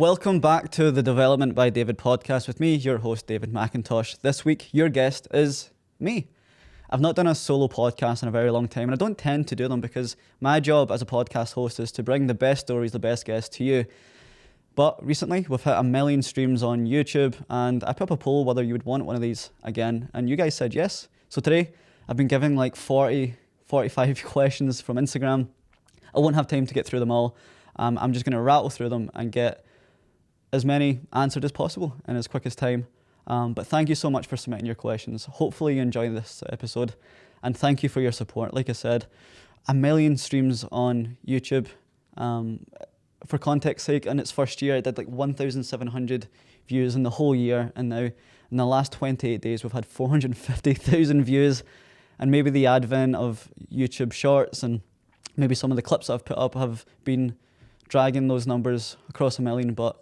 Welcome back to the Development by David podcast with me, your host, David McIntosh. This week, your guest is me. I've not done a solo podcast in a very long time, and I don't tend to do them because my job as a podcast host is to bring the best stories, the best guests to you. But recently, we've hit 1 million streams on YouTube, and I put up a poll whether you would want one of these again, and you guys said yes. So today, I've been giving like 45 questions from Instagram. I won't have time to get through them all. I'm just going to rattle through them and get as many answered as possible in as quick as time. But thank you so much for submitting your questions. Hopefully you enjoy this episode, and thank you for your support. Like I said, 1 million streams on YouTube. For context sake, in its first year, it did like 1,700 views in the whole year, and now in the last 28 days, we've had 450,000 views. And maybe the advent of YouTube Shorts and maybe some of the clips I've put up have been dragging those numbers across 1 million, but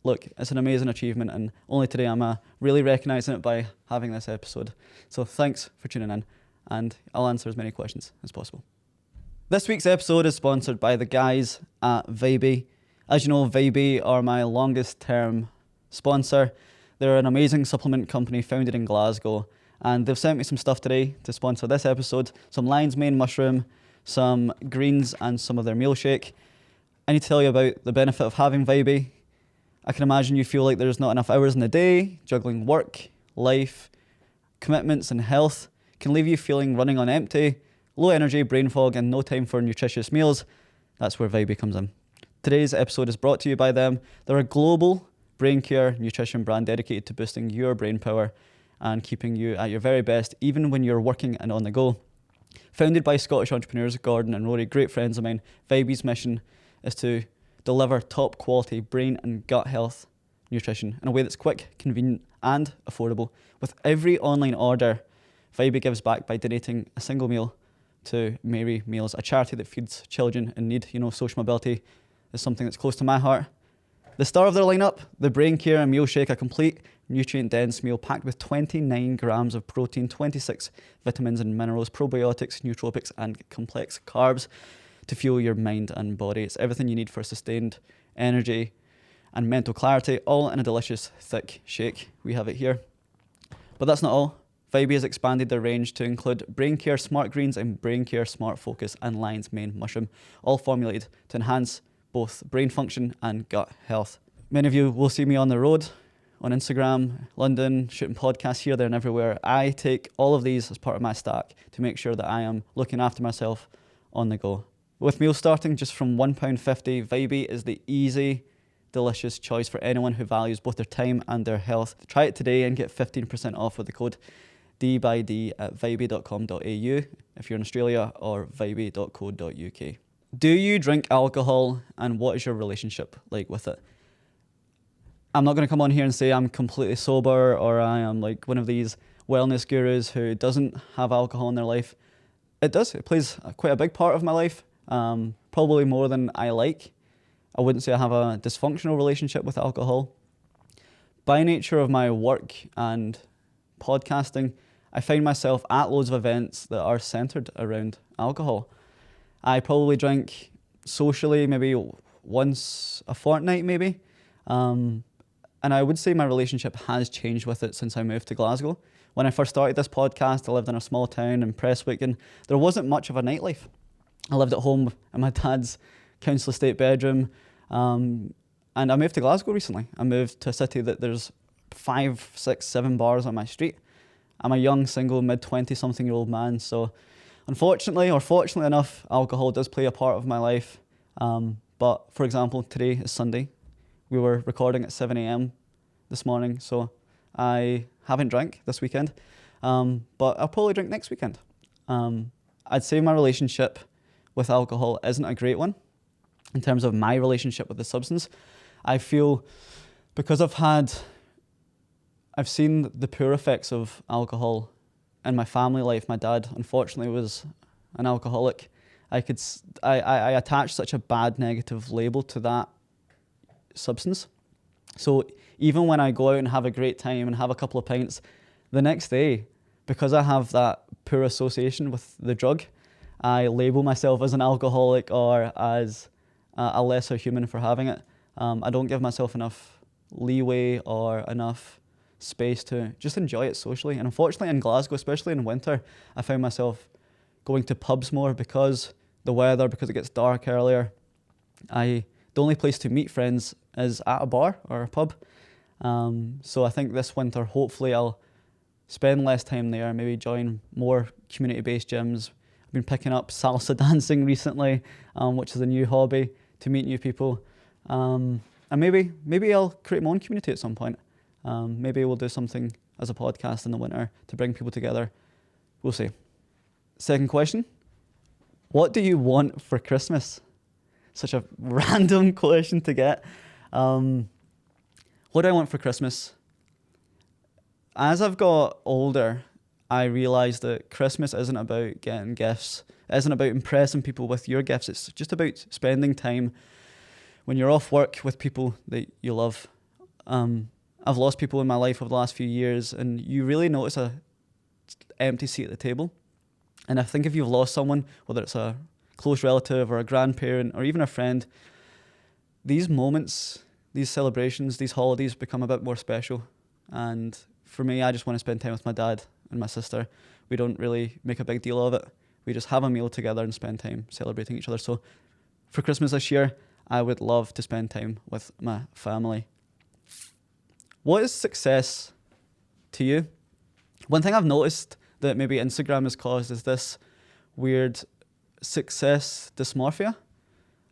look, it's an amazing achievement, and only today I'm really recognising it by having this episode. So thanks for tuning in, and I'll answer as many questions as possible. This week's episode is sponsored by the guys at Vibey. As you know, Vibey are my longest term sponsor. They're an amazing supplement company founded in Glasgow, and they've sent me some stuff today to sponsor this episode. Some lion's mane mushroom, some greens, and some of their meal shake. I need to tell you about the benefit of having Vibey. I can imagine you feel like there's not enough hours in the day, juggling work, life, commitments, and health can leave you feeling running on empty, low energy, brain fog, and no time for nutritious meals. That's where Vibey comes in. Today's episode is brought to you by them. They're a global brain care nutrition brand dedicated to boosting your brain power and keeping you at your very best, even when you're working and on the go. Founded by Scottish entrepreneurs Gordon and Rory, great friends of mine, Vibey's mission is to deliver top quality brain and gut health nutrition in a way that's quick, convenient, and affordable. With every online order, Vibey gives back by donating a single meal to Mary Meals, a charity that feeds children in need. You know, social mobility is something that's close to my heart. The star of their lineup, the Brain Care and Meal Shake, a complete nutrient-dense meal packed with 29 grams of protein, 26 vitamins and minerals, probiotics, nootropics, and complex carbs to fuel your mind and body. It's everything you need for sustained energy and mental clarity, all in a delicious, thick shake. We have it here. But that's not all. Vibey has expanded their range to include Brain Care Smart Greens and Brain Care Smart Focus and Lion's Mane Mushroom, all formulated to enhance both brain function and gut health. Many of you will see me on the road, on Instagram, London, shooting podcasts here, there, and everywhere. I take all of these as part of my stack to make sure that I am looking after myself on the go. With meals starting just from £1.50, Vibey is the easy, delicious choice for anyone who values both their time and their health. Try it today and get 15% off with the code D at vibey.com.au if you're in Australia, or vibey.co.uk. Do you drink alcohol, and what is your relationship like with it? I'm not going to come on here and say I'm completely sober or I am like one of these wellness gurus who doesn't have alcohol in their life. It does. It plays quite a big part of my life, probably more than I like. I wouldn't say I have a dysfunctional relationship with alcohol. By nature of my work and podcasting, I find myself at loads of events that are centered around alcohol. I probably drink socially maybe once a fortnight maybe. And I would say my relationship has changed with it since I moved to Glasgow. When I first started this podcast, I lived in a small town in Prestwick, and there wasn't much of a nightlife. I lived at home in my dad's council estate bedroom, and I moved to Glasgow recently. I moved to a city that there's 5, 6, 7 bars on my street. I'm a young, single, mid-20-something-year-old man, so unfortunately, or fortunately enough, alcohol does play a part of my life. But for example, today is Sunday. We were recording at 7 a.m. this morning, so I haven't drank this weekend, but I'll probably drink next weekend. I'd say my relationship with alcohol isn't a great one in terms of my relationship with the substance. I feel because I've seen the poor effects of alcohol in my family life. My dad, unfortunately, was an alcoholic. I attached such a bad negative label to that substance. So even when I go out and have a great time and have a couple of pints, the next day, because I have that poor association with the drug, I label myself as an alcoholic or as a lesser human for having it. I don't give myself enough leeway or enough space to just enjoy it socially. And unfortunately in Glasgow, especially in winter, I found myself going to pubs more because the weather, because it gets dark earlier. The only place to meet friends is at a bar or a pub. So I think this winter, hopefully I'll spend less time there, maybe join more community-based gyms. I've been picking up salsa dancing recently, which is a new hobby, to meet new people. And maybe I'll create my own community at some point. Maybe we'll do something as a podcast in the winter to bring people together. We'll see. Second question. What do you want for Christmas? Such a random question to get. What do I want for Christmas? As I've got older, I realised that Christmas isn't about getting gifts. It isn't about impressing people with your gifts. It's just about spending time when you're off work with people that you love. I've lost people in my life over the last few years, and you really notice a empty seat at the table. And I think if you've lost someone, whether it's a close relative or a grandparent or even a friend, these moments, these celebrations, these holidays become a bit more special. And for me, I just want to spend time with my dad and my sister. We don't really make a big deal of it. We just have a meal together and spend time celebrating each other. So for Christmas this year, I would love to spend time with my family. What is success to you? One thing I've noticed that maybe Instagram has caused is this weird success dysmorphia.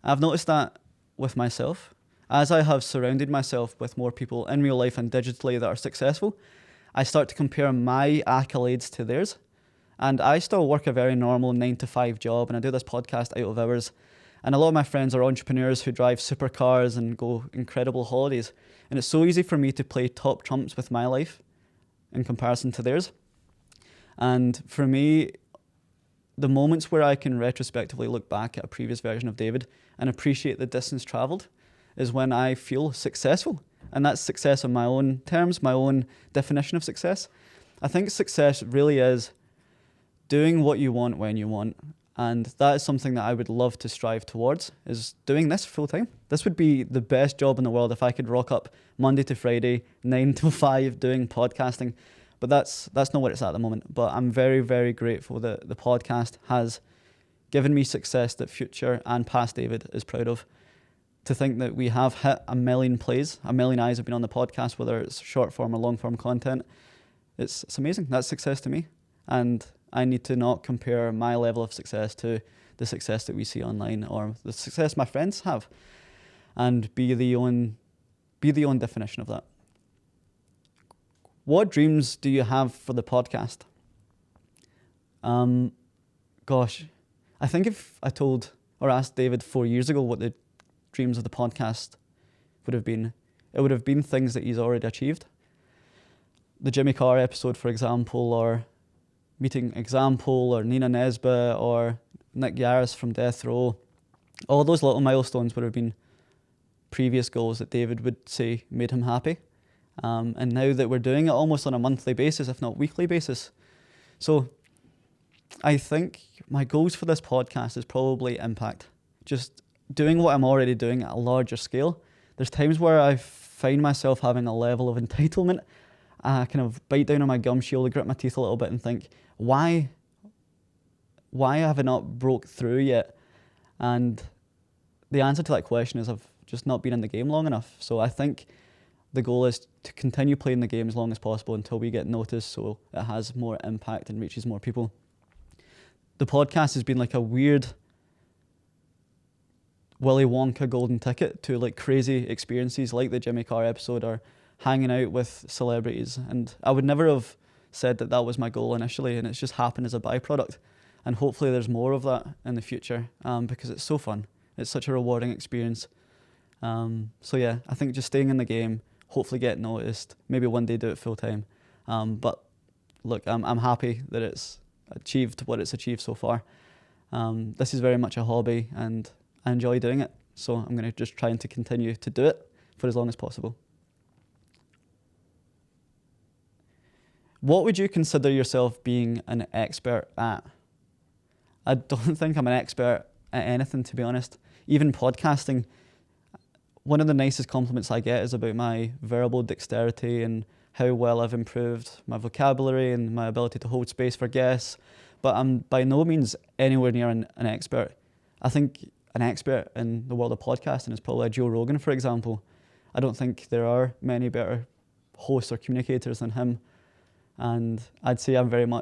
I've noticed that with myself. As I have surrounded myself with more people in real life and digitally that are successful, I start to compare my accolades to theirs. And I still work a very normal 9-to-5 job, and I do this podcast out of hours. And a lot of my friends are entrepreneurs who drive supercars and go incredible holidays. And it's so easy for me to play top trumps with my life in comparison to theirs. And for me, the moments where I can retrospectively look back at a previous version of David and appreciate the distance traveled is when I feel successful. And that's success on my own terms, my own definition of success. I think success really is doing what you want when you want. And that is something that I would love to strive towards, is doing this full time. This would be the best job in the world if I could rock up Monday to Friday, 9 to 5 doing podcasting. But that's not what it's at the moment. But I'm very, very grateful that the podcast has given me success that future and past David is proud of. To think that we have hit 1 million plays, 1 million eyes have been on the podcast, whether it's short form or long form content. It's amazing. That's success to me. And I need to not compare my level of success to the success that we see online or the success my friends have, and be the own definition of that. What dreams do you have for the podcast? Gosh, I think if I told or asked David 4 years ago what the dreams of the podcast would have been, it would have been things that he's already achieved. The Jimmy Carr episode, for example, or meeting Example, or Nina Nesbitt, or Nick Yaris from Death Row. All those little milestones would have been previous goals that David would say made him happy. And now that we're doing it almost on a monthly basis, if not weekly basis. So I think my goals for this podcast is probably impact. Just doing what I'm already doing at a larger scale. There's times where I find myself having a level of entitlement. I kind of bite down on my gum shield, grit my teeth a little bit and think, why have I not broke through yet? And the answer to that question is I've just not been in the game long enough. So I think the goal is to continue playing the game as long as possible until we get noticed, so it has more impact and reaches more people. The podcast has been like a weird Willy Wonka golden ticket to like crazy experiences like the Jimmy Carr episode or hanging out with celebrities. And I would never have said that that was my goal initially, and it's just happened as a byproduct. And hopefully there's more of that in the future, because it's so fun. It's such a rewarding experience. So yeah, I think just staying in the game, hopefully get noticed, maybe one day do it full time. But look, I'm happy that it's achieved what it's achieved so far. This is very much a hobby and I enjoy doing it. So I'm going to just try to continue to do it for as long as possible. What would you consider yourself being an expert at? I don't think I'm an expert at anything, to be honest. Even podcasting, one of the nicest compliments I get is about my verbal dexterity and how well I've improved my vocabulary and my ability to hold space for guests. But I'm by no means anywhere near an expert. I think an expert in the world of podcasting is probably a Joe Rogan, for example. I don't think there are many better hosts or communicators than him. And I'd say I've become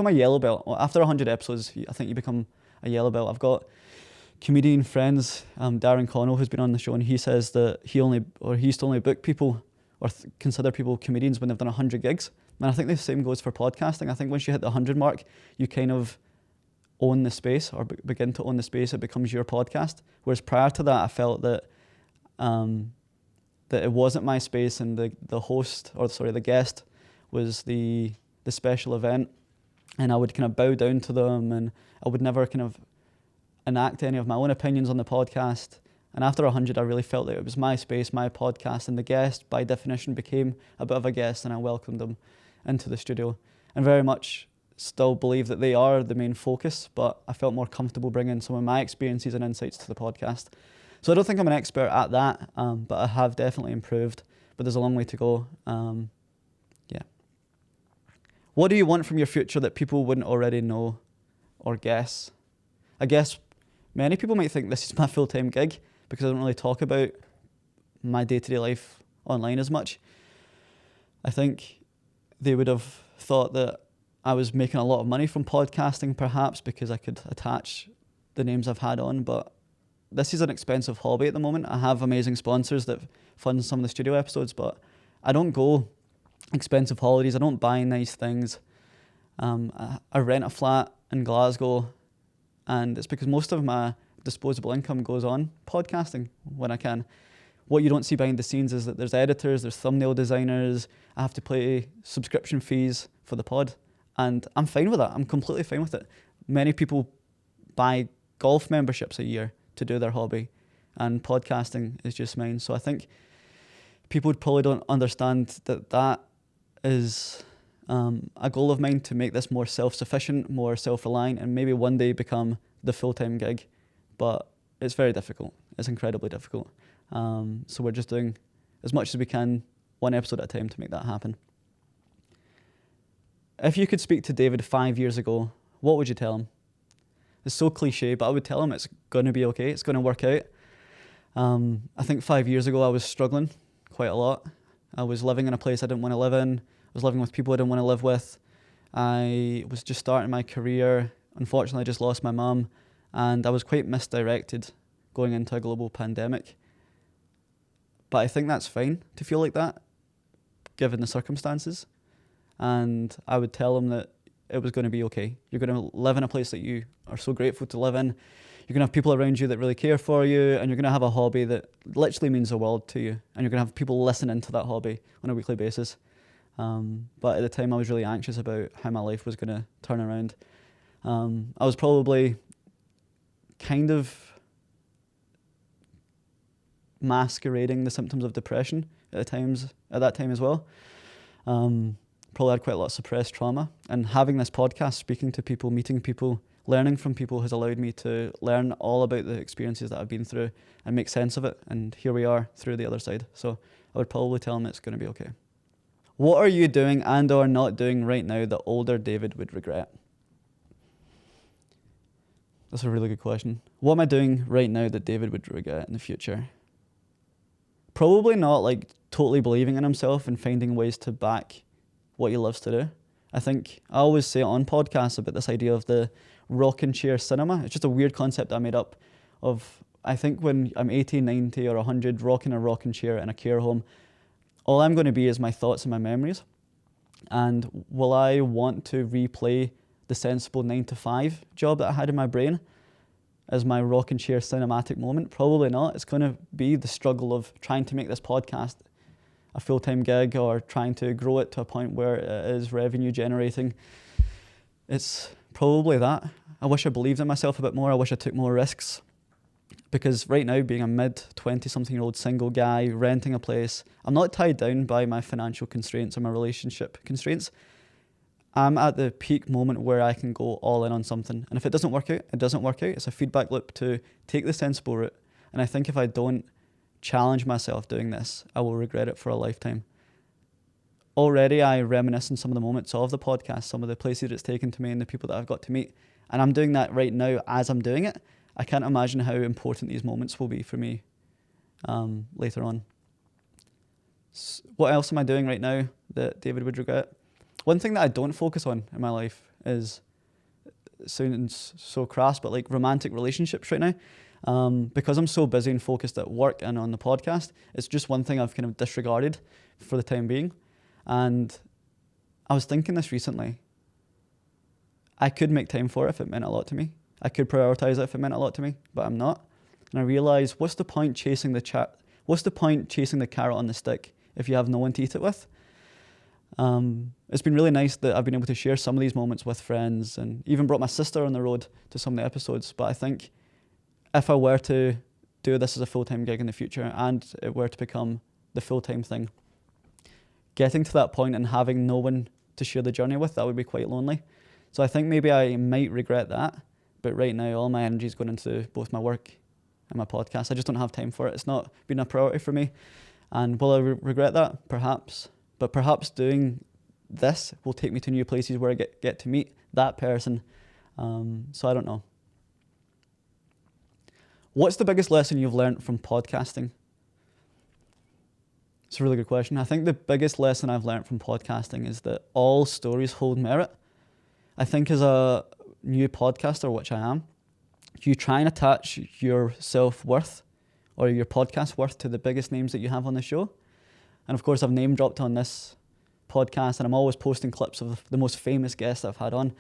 a yellow belt. Well, after 100 episodes, I think you become a yellow belt. I've got comedian friends, Darren Connell, who's been on the show, and he says that he used to only book people or consider people comedians when they've done 100 gigs. And I think the same goes for podcasting. I think once you hit the 100 mark, you kind of own the space or begin to own the space. It becomes your podcast. Whereas prior to that, I felt that that it wasn't my space, and the guest was the special event, and I would kind of bow down to them, and I would never kind of enact any of my own opinions on the podcast. And after 100, I really felt that it was my space, my podcast, and the guest, by definition, became a bit of a guest, and I welcomed them into the studio. And very much still believe that they are the main focus, but I felt more comfortable bringing some of my experiences and insights to the podcast. So I don't think I'm an expert at that, but I have definitely improved, but there's a long way to go. Yeah. What do you want from your future that people wouldn't already know or guess? I guess many people might think this is my full-time gig because I don't really talk about my day-to-day life online as much. I think they would have thought that I was making a lot of money from podcasting, perhaps because I could attach the names I've had on, but this is an expensive hobby at the moment. I have amazing sponsors that fund some of the studio episodes, but I don't go expensive holidays. I don't buy nice things. I rent a flat in Glasgow, and it's because most of my disposable income goes on podcasting when I can. What you don't see behind the scenes is that there's editors, there's thumbnail designers. I have to pay subscription fees for the pod, and I'm fine with that. I'm completely fine with it. Many people buy golf memberships a year to do their hobby, and podcasting is just mine. So I think people probably don't understand that is a goal of mine, to make this more self-sufficient, more self-reliant, and maybe one day become the full-time gig. But it's very difficult. It's incredibly difficult. So we're just doing as much as we can, one episode at a time, to make that happen. If you could speak to David 5 years ago, what would you tell him? It's so cliche, but I would tell him it's going to be okay. It's going to work out. I think 5 years ago I was struggling quite a lot. I was living in a place I didn't want to live in. I was living with people I didn't want to live with. I was just starting my career. Unfortunately, I just lost my mum, and I was quite misdirected going into a global pandemic. But I think that's fine to feel like that, given the circumstances. And I would tell him that it was going to be okay. You're going to live in a place that you are so grateful to live in. You're going to have people around you that really care for you, and you're going to have a hobby that literally means the world to you, and you're going to have people listening to that hobby on a weekly basis. But at the time, I was really anxious about how my life was going to turn around. I was probably kind of masquerading the symptoms of depression at that time as well. Probably had quite a lot of suppressed trauma, and having this podcast, speaking to people, meeting people, learning from people, has allowed me to learn all about the experiences that I've been through and make sense of it, and here we are through the other side. So I would probably tell him it's going to be okay. What are you doing and or not doing right now that older David would regret? That's a really good question. What am I doing right now that David would regret in the future? Probably not like totally believing in himself and finding ways to back what he loves to do. I think I always say on podcasts about this idea of the rocking chair cinema. It's just a weird concept I made up of, I think when I'm 80, 90 or 100 rocking a rocking chair in a care home, all I'm going to be is my thoughts and my memories. And will I want to replay the sensible 9-to-5 job that I had in my brain as my rocking chair cinematic moment? Probably not. It's going to be the struggle of trying to make this podcast a full-time gig, or trying to grow it to a point where it is revenue generating. It's probably that. I wish I believed in myself a bit more. I wish I took more risks. Because right now, being a mid-20-something-year-old single guy, renting a place, I'm not tied down by my financial constraints or my relationship constraints. I'm at the peak moment where I can go all in on something. And if it doesn't work out, it doesn't work out. It's a feedback loop to take the sensible route. And I think if I don't challenge myself doing this, I will regret it for a lifetime. Already I reminisce on some of the moments of the podcast, some of the places it's taken to me and the people that I've got to meet. And I'm doing that right now as I'm doing it. I can't imagine how important these moments will be for me later on. What else am I doing right now that David would regret? One thing that I don't focus on in my life is, it sounds so crass, but like romantic relationships right now. Because I'm so busy and focused at work and on the podcast, it's just one thing I've kind of disregarded for the time being. And I was thinking this recently. I could make time for it if it meant a lot to me. I could prioritize it if it meant a lot to me, but I'm not. And I realized, what's the point chasing the carrot on the stick if you have no one to eat it with? It's been really nice that I've been able to share some of these moments with friends and even brought my sister on the road to some of the episodes. But I think if I were to do this as a full-time gig in the future and it were to become the full-time thing, getting to that point and having no one to share the journey with, that would be quite lonely. So I think maybe I might regret that. But right now, all my energy is going into both my work and my podcast. I just don't have time for it. It's not been a priority for me. And will I regret that? Perhaps. But perhaps doing this will take me to new places where I get to meet that person. So I don't know. What's the biggest lesson you've learned from podcasting? It's a really good question. I think the biggest lesson I've learned from podcasting is that all stories hold merit. I think as a new podcaster, which I am, you try and attach your self-worth or your podcast worth to the biggest names that you have on the show. And of course, I've name dropped on this podcast and I'm always posting clips of the most famous guests I've had on.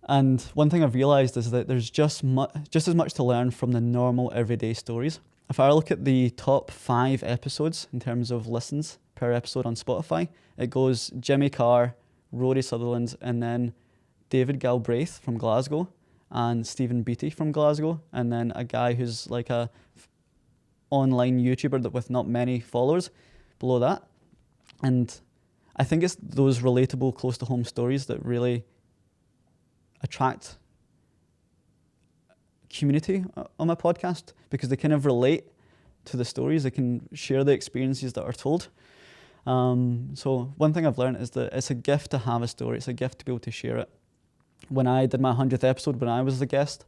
And one thing I've realized is that there's just as much to learn from the normal everyday stories. If I look at the top 5 episodes in terms of listens per episode on Spotify, it goes Jimmy Carr, Rory Sutherland, and then David Galbraith from Glasgow and Stephen Beattie from Glasgow, and then a guy who's like a online YouTuber that with not many followers below that. And I think it's those relatable, close to home stories that really attract community on my podcast, because they kind of relate to the stories. They can share the experiences that are told. So one thing I've learned is that it's a gift to have a story. It's a gift to be able to share it. When I did my 100th episode, when I was the guest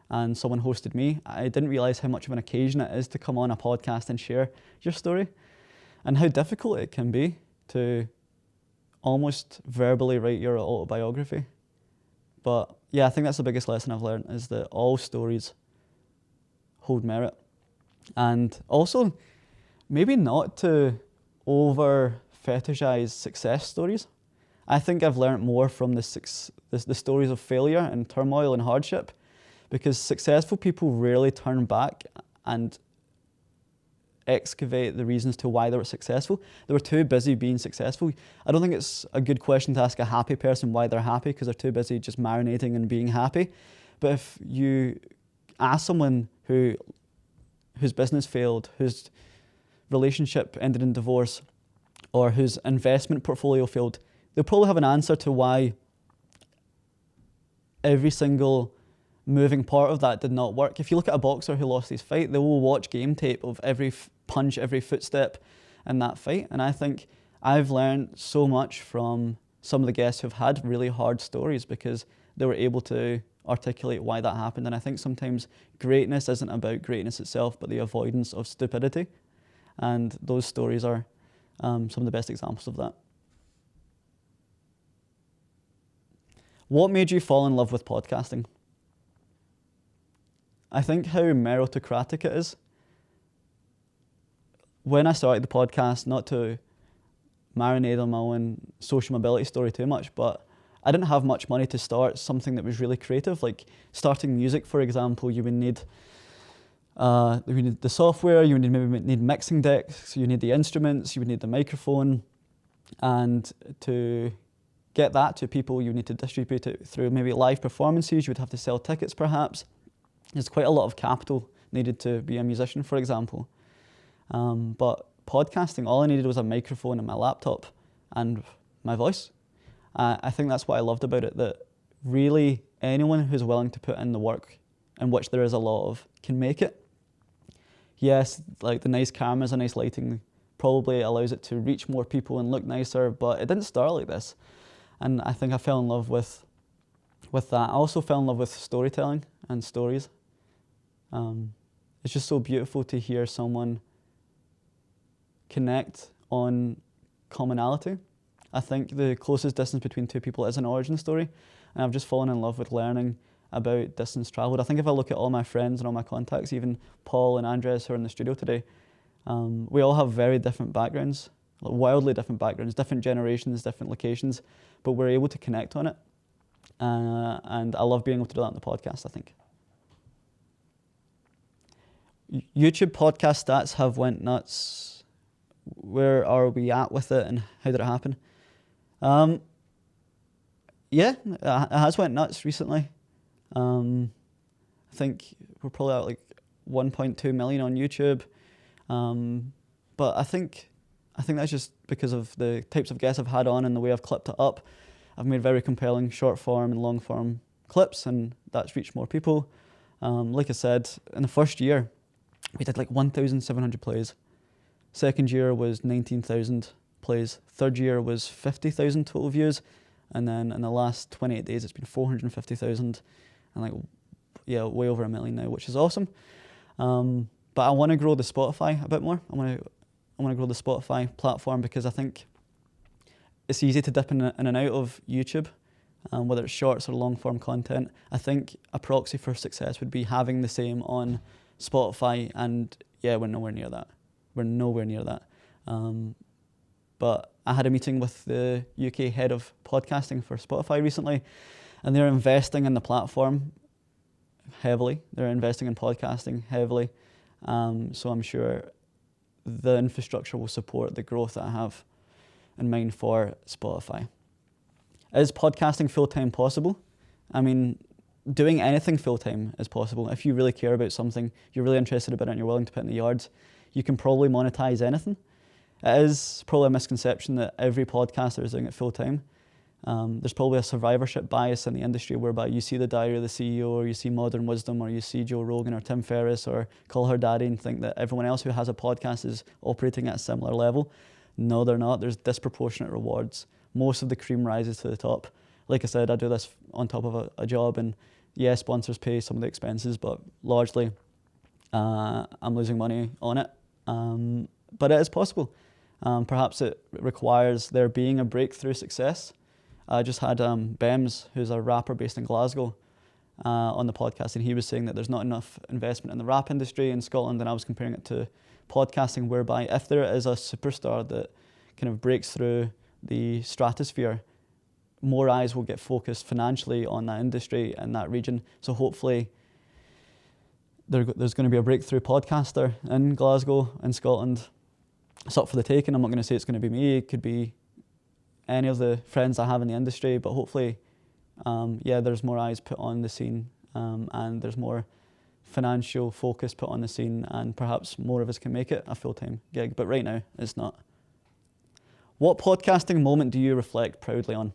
and someone hosted me, I didn't realize how much of an occasion it is to come on a podcast and share your story, and how difficult it can be to almost verbally write your autobiography. But yeah, I think that's the biggest lesson I've learned, is that all stories hold merit. And also, maybe not to over fetishize success stories. I think I've learned more from the stories of failure and turmoil and hardship, because successful people rarely turn back and excavate the reasons to why they were successful. They were too busy being successful. I don't think it's a good question to ask a happy person why they're happy, because they're too busy just marinating and being happy. But if you ask someone whose business failed, whose relationship ended in divorce, or whose investment portfolio failed, they'll probably have an answer to why every single moving part of that did not work. If you look at a boxer who lost his fight, they will watch game tape of every punch, every footstep in that fight. And I think I've learned so much from some of the guests who've had really hard stories, because they were able to articulate why that happened. And I think sometimes greatness isn't about greatness itself, but the avoidance of stupidity. And those stories are some of the best examples of that. What made you fall in love with podcasting? I think how meritocratic it is. When I started the podcast, not to marinate on my own social mobility story too much, but I didn't have much money to start something that was really creative. Like starting music, for example, you would need the software, you would need mixing decks, you need the instruments, you would need the microphone, and to get that to people, you need to distribute it through maybe live performances. You would have to sell tickets, perhaps. There's quite a lot of capital needed to be a musician, for example. But podcasting, all I needed was a microphone and my laptop and my voice. I think that's what I loved about it, that really anyone who's willing to put in the work, in which there is a lot of, can make it. yes, like the nice cameras and nice lighting probably allows it to reach more people and look nicer, but it didn't start like this. And I think I fell in love with that. I also fell in love with storytelling and stories. It's just so beautiful to hear someone connect on commonality. I think the closest distance between two people is an origin story, and I've just fallen in love with learning about distance travelled. I think if I look at all my friends and all my contacts, even Paul and Andres who are in the studio today, we all have very different backgrounds, like wildly different backgrounds, different generations, different locations, but we're able to connect on it. And I love being able to do that on the podcast, I think. YouTube podcast stats have went nuts. Where are we at with it and how did it happen? Yeah, it has went nuts recently. I think we're probably at like 1.2 million on YouTube. But I think that's just because of the types of guests I've had on and the way I've clipped it up. I've made very compelling short form and long form clips, and that's reached more people. Like I said, in the first year, we did like 1,700 plays. Second year was 19,000 plays. Third year was 50,000 total views. And then in the last 28 days, it's been 450,000 and like, yeah, way over 1 million now, which is awesome. But I want to grow the Spotify a bit more. I want to grow the Spotify platform because I think it's easy to dip in and out of YouTube, whether it's shorts or long form content. I think a proxy for success would be having the same on Spotify, and yeah, we're nowhere near that. But I had a meeting with the UK head of podcasting for Spotify recently, and they're investing in the platform heavily. They're investing in podcasting heavily. So I'm sure the infrastructure will support the growth that I have in mind for Spotify. Is podcasting full-time possible? I mean, doing anything full-time is possible. If you really care about something, you're really interested about it and you're willing to put in the yards, you can probably monetize anything. It is probably a misconception that every podcaster is doing it full-time. There's probably a survivorship bias in the industry whereby you see the Diary of the CEO, or you see Modern Wisdom, or you see Joe Rogan or Tim Ferriss or Call Her Daddy and think that everyone else who has a podcast is operating at a similar level. No, they're not. There's disproportionate rewards. Most of the cream rises to the top. Like I said, I do this on top of a job, and yeah, sponsors pay some of the expenses, but largely I'm losing money on it. But it is possible. Perhaps it requires there being a breakthrough success. I just had Bems, who's a rapper based in Glasgow, on the podcast, and he was saying that there's not enough investment in the rap industry in Scotland, and I was comparing it to podcasting, whereby if there is a superstar that kind of breaks through the stratosphere, more eyes will get focused financially on that industry and that region. So hopefully there's going to be a breakthrough podcaster in Glasgow and Scotland. It's up for the taking. I'm not going to say it's going to be me. It could be any of the friends I have in the industry, but hopefully, there's more eyes put on the scene, and there's more financial focus put on the scene, and perhaps more of us can make it a full-time gig. But right now, it's not. What podcasting moment do you reflect proudly on?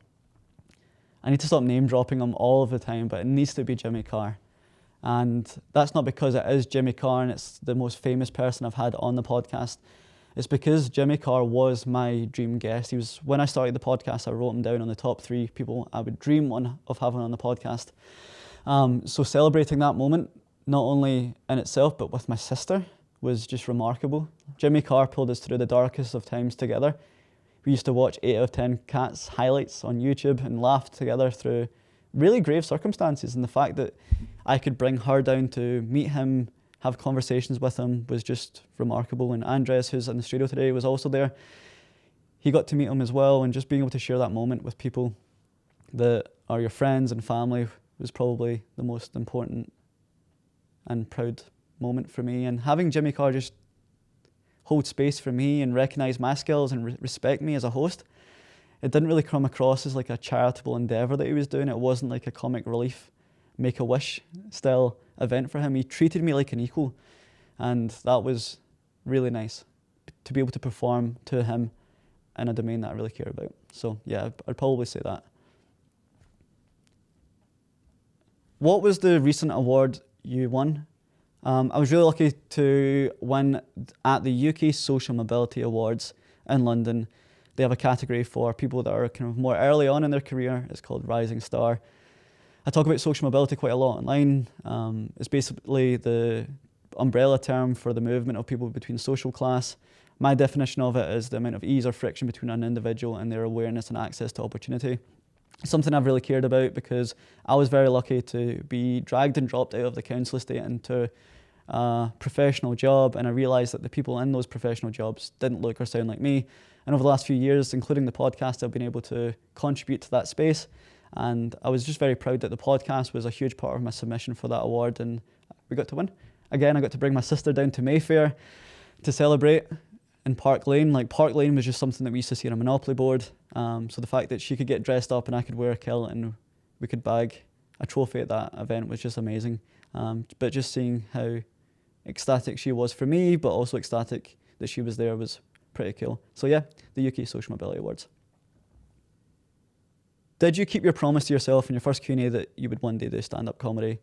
I need to stop name dropping him all of the time, but it needs to be Jimmy Carr. And that's not because it is Jimmy Carr and it's the most famous person I've had on the podcast. It's because Jimmy Carr was my dream guest. When I started the podcast, I wrote him down on the top 3 people I would dream of having on the podcast. So celebrating that moment, not only in itself, but with my sister, was just remarkable. Jimmy Carr pulled us through the darkest of times together. We used to watch 8 out of 10 Cats highlights on YouTube and laugh together through really grave circumstances. And the fact that I could bring her down to meet him, have conversations with him, was just remarkable. And Andres, who's in the studio today, was also there. He got to meet him as well, and just being able to share that moment with people that are your friends and family was probably the most important and proud moment for me. And having Jimmy Carr just hold space for me and recognize my skills and respect me as a host, it didn't really come across as like a charitable endeavor that he was doing. It wasn't like a comic relief, Make-A-Wish style event for him. He treated me like an equal, and that was really nice to be able to perform to him in a domain that I really care about. So yeah, I'd probably say that. What was the recent award you won? I was really lucky to win at the UK Social Mobility Awards in London. They have a category for people that are kind of more early on in their career. It's called Rising Star. I talk about social mobility quite a lot online. It's basically the umbrella term for the movement of people between social class. My definition of it is the amount of ease or friction between an individual and their awareness and access to opportunity. It's something I've really cared about because I was very lucky to be dragged and dropped out of the council estate into a professional job, and I realised that the people in those professional jobs didn't look or sound like me. And over the last few years, including the podcast, I've been able to contribute to that space. And I was just very proud that the podcast was a huge part of my submission for that award, and we got to win. Again, I got to bring my sister down to Mayfair to celebrate in Park Lane. Like, Park Lane was just something that we used to see on a Monopoly board. So the fact that she could get dressed up and I could wear a kilt and we could bag a trophy at that event was just amazing. But just seeing how ecstatic she was for me, but also ecstatic that she was there, was pretty cool. So yeah, the UK Social Mobility Awards. Did you keep your promise to yourself in your first Q&A that you would one day do stand-up comedy?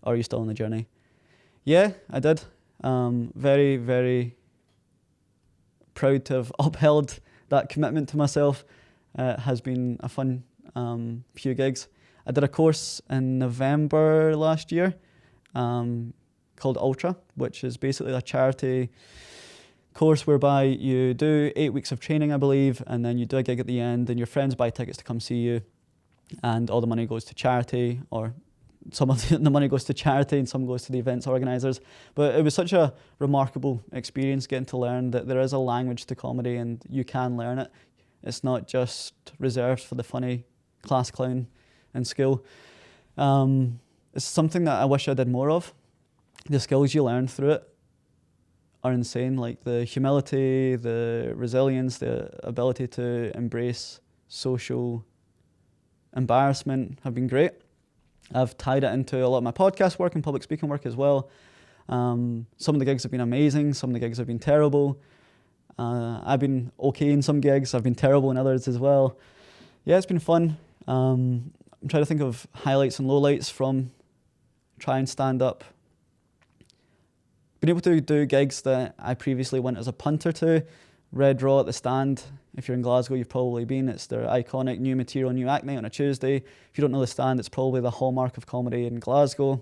Or are you still on the journey? Yeah, I did. Very, very proud to have upheld that commitment to myself. It has been a fun few gigs. I did a course in November last year called Ultra, which is basically a charity course whereby you do 8 weeks of training, I believe, and then you do a gig at the end and your friends buy tickets to come see you, and all the money goes to charity, or some of the money goes to charity and some goes to the events organisers. But it was such a remarkable experience getting to learn that there is a language to comedy and you can learn it. It's not just reserved for the funny class clown in school. It's something that I wish I did more of. The skills you learn through it are insane, like the humility, the resilience, the ability to embrace social embarrassment have been great. I've tied it into a lot of my podcast work and public speaking work as well. Some of the gigs have been amazing, some of the gigs have been terrible. I've been okay in some gigs, I've been terrible in others as well. Yeah, it's been fun. I'm trying to think of highlights and lowlights from trying stand up. Been able to do gigs that I previously went as a punter to. Red Raw at the Stand. If you're in Glasgow, you've probably been. It's their iconic new material, new act night on a Tuesday. If you don't know the Stand, it's probably the hallmark of comedy in Glasgow.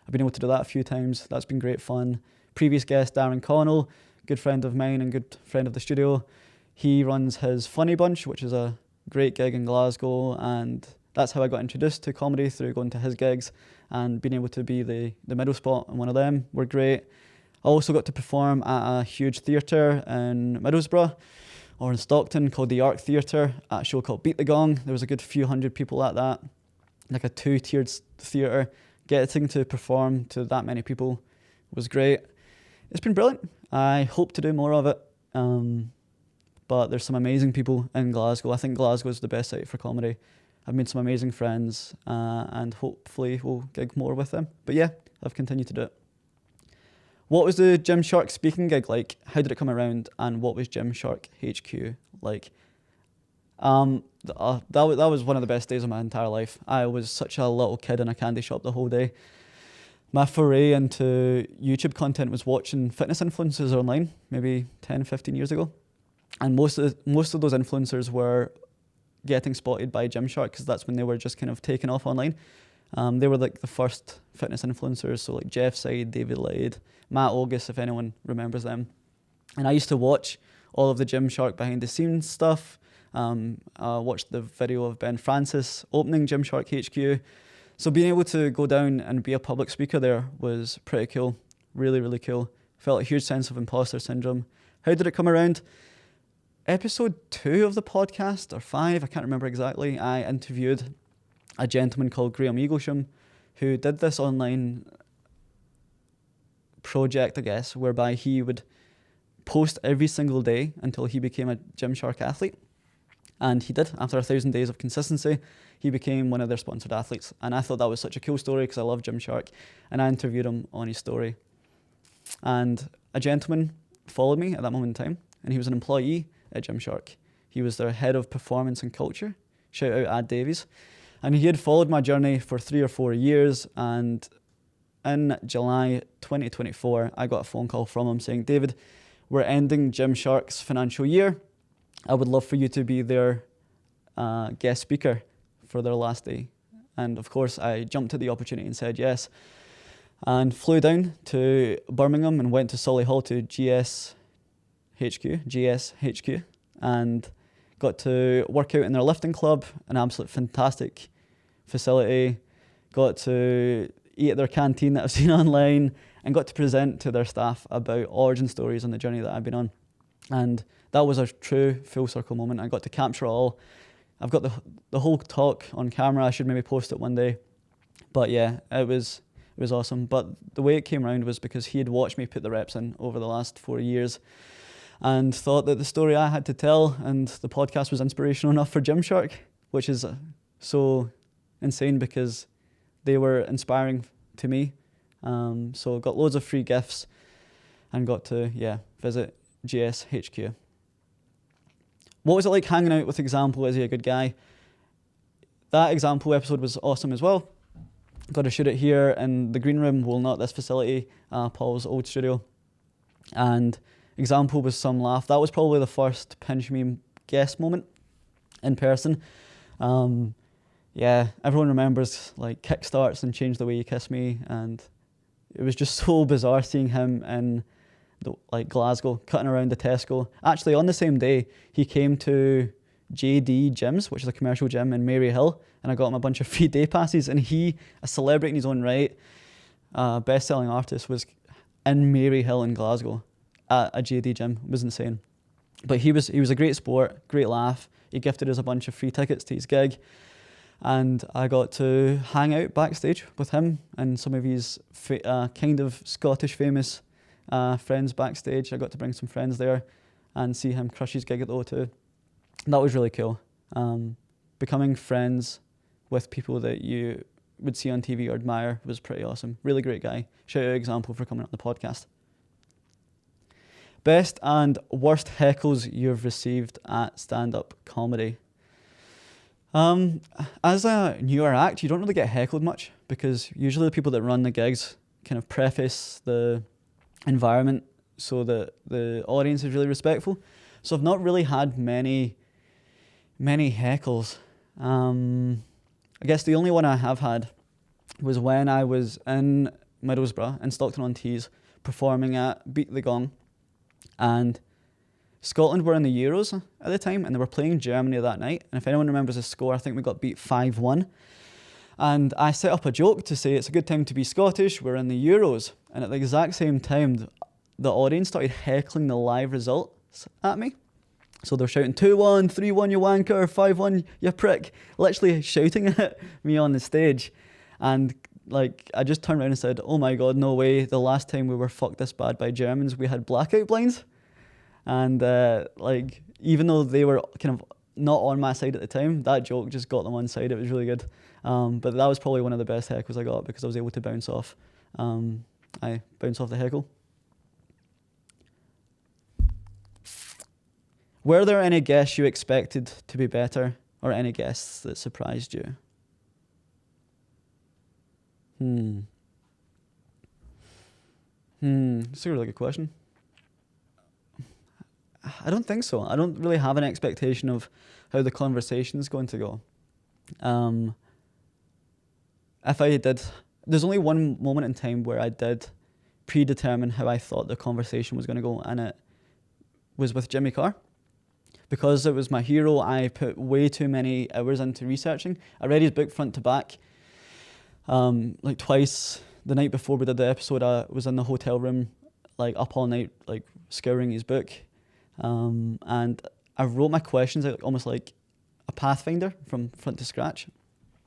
I've been able to do that a few times. That's been great fun. Previous guest, Darren Connell, good friend of mine and good friend of the studio. He runs his Funny Bunch, which is a great gig in Glasgow, and that's how I got introduced to comedy, through going to his gigs and being able to be the middle spot in one of them were great. I also got to perform at a huge theatre in Middlesbrough, or in Stockton, called the Arc Theatre, at a show called Beat the Gong. There was a good few hundred people at that, like a 2-tiered theatre. Getting to perform to that many people was great. It's been brilliant. I hope to do more of it. But there's some amazing people in Glasgow. I think Glasgow is the best site for comedy. I've made some amazing friends, and hopefully we'll gig more with them. But yeah, I've continued to do it. What was the Gymshark speaking gig like? How did it come around? And what was Gymshark HQ like? That was one of the best days of my entire life. I was such a little kid in a candy shop the whole day. My foray into YouTube content was watching fitness influencers online, maybe 10, 15 years ago. And most of those influencers were getting spotted by Gymshark, because that's when they were just kind of taking off online. They were like the first fitness influencers, so like Jeff Seid, David Lade, Matt August, if anyone remembers them. And I used to watch all of the Gymshark behind the scenes stuff. I watched the video of Ben Francis opening Gymshark HQ. So being able to go down and be a public speaker there was pretty cool. Really, really cool. Felt a huge sense of imposter syndrome. How did it come around? Episode 2 of the podcast, or 5, I can't remember exactly, I interviewed a gentleman called Graham Eaglesham, who did this online project, I guess, whereby he would post every single day until he became a Gymshark athlete. And he did. After 1,000 days of consistency, he became one of their sponsored athletes. And I thought that was such a cool story because I love Gymshark. And I interviewed him on his story. And a gentleman followed me at that moment in time, and he was an employee at Gymshark. He was their head of performance and culture. Shout out Ad Davies. And he had followed my journey for 3 or 4 years, and in July 2024, I got a phone call from him saying, David, we're ending Gymshark's financial year. I would love for you to be their guest speaker for their last day. And of course, I jumped at the opportunity and said yes. And flew down to Birmingham and went to Solihull to GS HQ, and got to work out in their lifting club, an absolute fantastic facility. Got to eat at their canteen that I've seen online, and got to present to their staff about origin stories on the journey that I've been on. And that was a true full circle moment. I got to capture it all. I've got the whole talk on camera. I should maybe post it one day. But yeah, it was awesome. But the way it came around was because he had watched me put the reps in over the last 4 years and thought that the story I had to tell and the podcast was inspirational enough for Gymshark, which is so insane because they were inspiring to me. So got loads of free gifts and got to, visit GS HQ. What was it like hanging out with Example? Is he a good guy? That Example episode was awesome as well. Got to shoot it here in the green room, well, not this facility, Paul's old studio. And Example was some laugh. That was probably the first pinch me guest moment in person. Everyone remembers like kickstarts and Change the Way You Kiss Me, and it was just so bizarre seeing him in Glasgow cutting around the Tesco. Actually, on the same day, he came to JD Gyms, which is a commercial gym in Maryhill, and I got him a bunch of free day passes. And he, a celebrity in his own right, best-selling artist, was in Maryhill in Glasgow at a JD gym. It was insane. But he was a great sport, great laugh. He gifted us a bunch of free tickets to his gig, and I got to hang out backstage with him and some of his kind of Scottish famous friends backstage. I got to bring some friends there and see him crush his gig at the O2. That was really cool. Becoming friends with people that you would see on TV or admire was pretty awesome. Really great guy. Shout out Example for coming on the podcast. Best and worst heckles you've received at stand-up comedy. As a newer act, you don't really get heckled much because usually the people that run the gigs kind of preface the environment so that the audience is really respectful. So I've not really had many heckles. I guess the only one I have had was when I was in Middlesbrough in Stockton-on-Tees performing at Beat the Gong, and Scotland were in the Euros at the time and they were playing Germany that night, and if anyone remembers the score, I think we got beat 5-1. And I set up a joke to say it's a good time to be Scottish, we're in the Euros. And at the exact same time, the audience started heckling the live results at me. So they're shouting 2-1, 3-1, you wanker, 5-1, you prick, literally shouting at me on the stage. And I just turned around and said, oh my God, no way. The last time we were fucked this bad by Germans, we had blackout blinds. And even though they were kind of not on my side at the time, that joke just got them on side. It was really good. But that was probably one of the best heckles I got because I was able to bounce off the heckle. Were there any guests you expected to be better or any guests that surprised you? That's a really good question. I don't think so. I don't really have an expectation of how the conversation is going to go. If I did, there's only one moment in time where I did predetermine how I thought the conversation was going to go, and it was with Jimmy Carr. Because it was my hero, I put way too many hours into researching. I read his book front to back. Twice the night before we did the episode, I was in the hotel room, up all night, scouring his book. And I wrote my questions out almost like a pathfinder from front to scratch.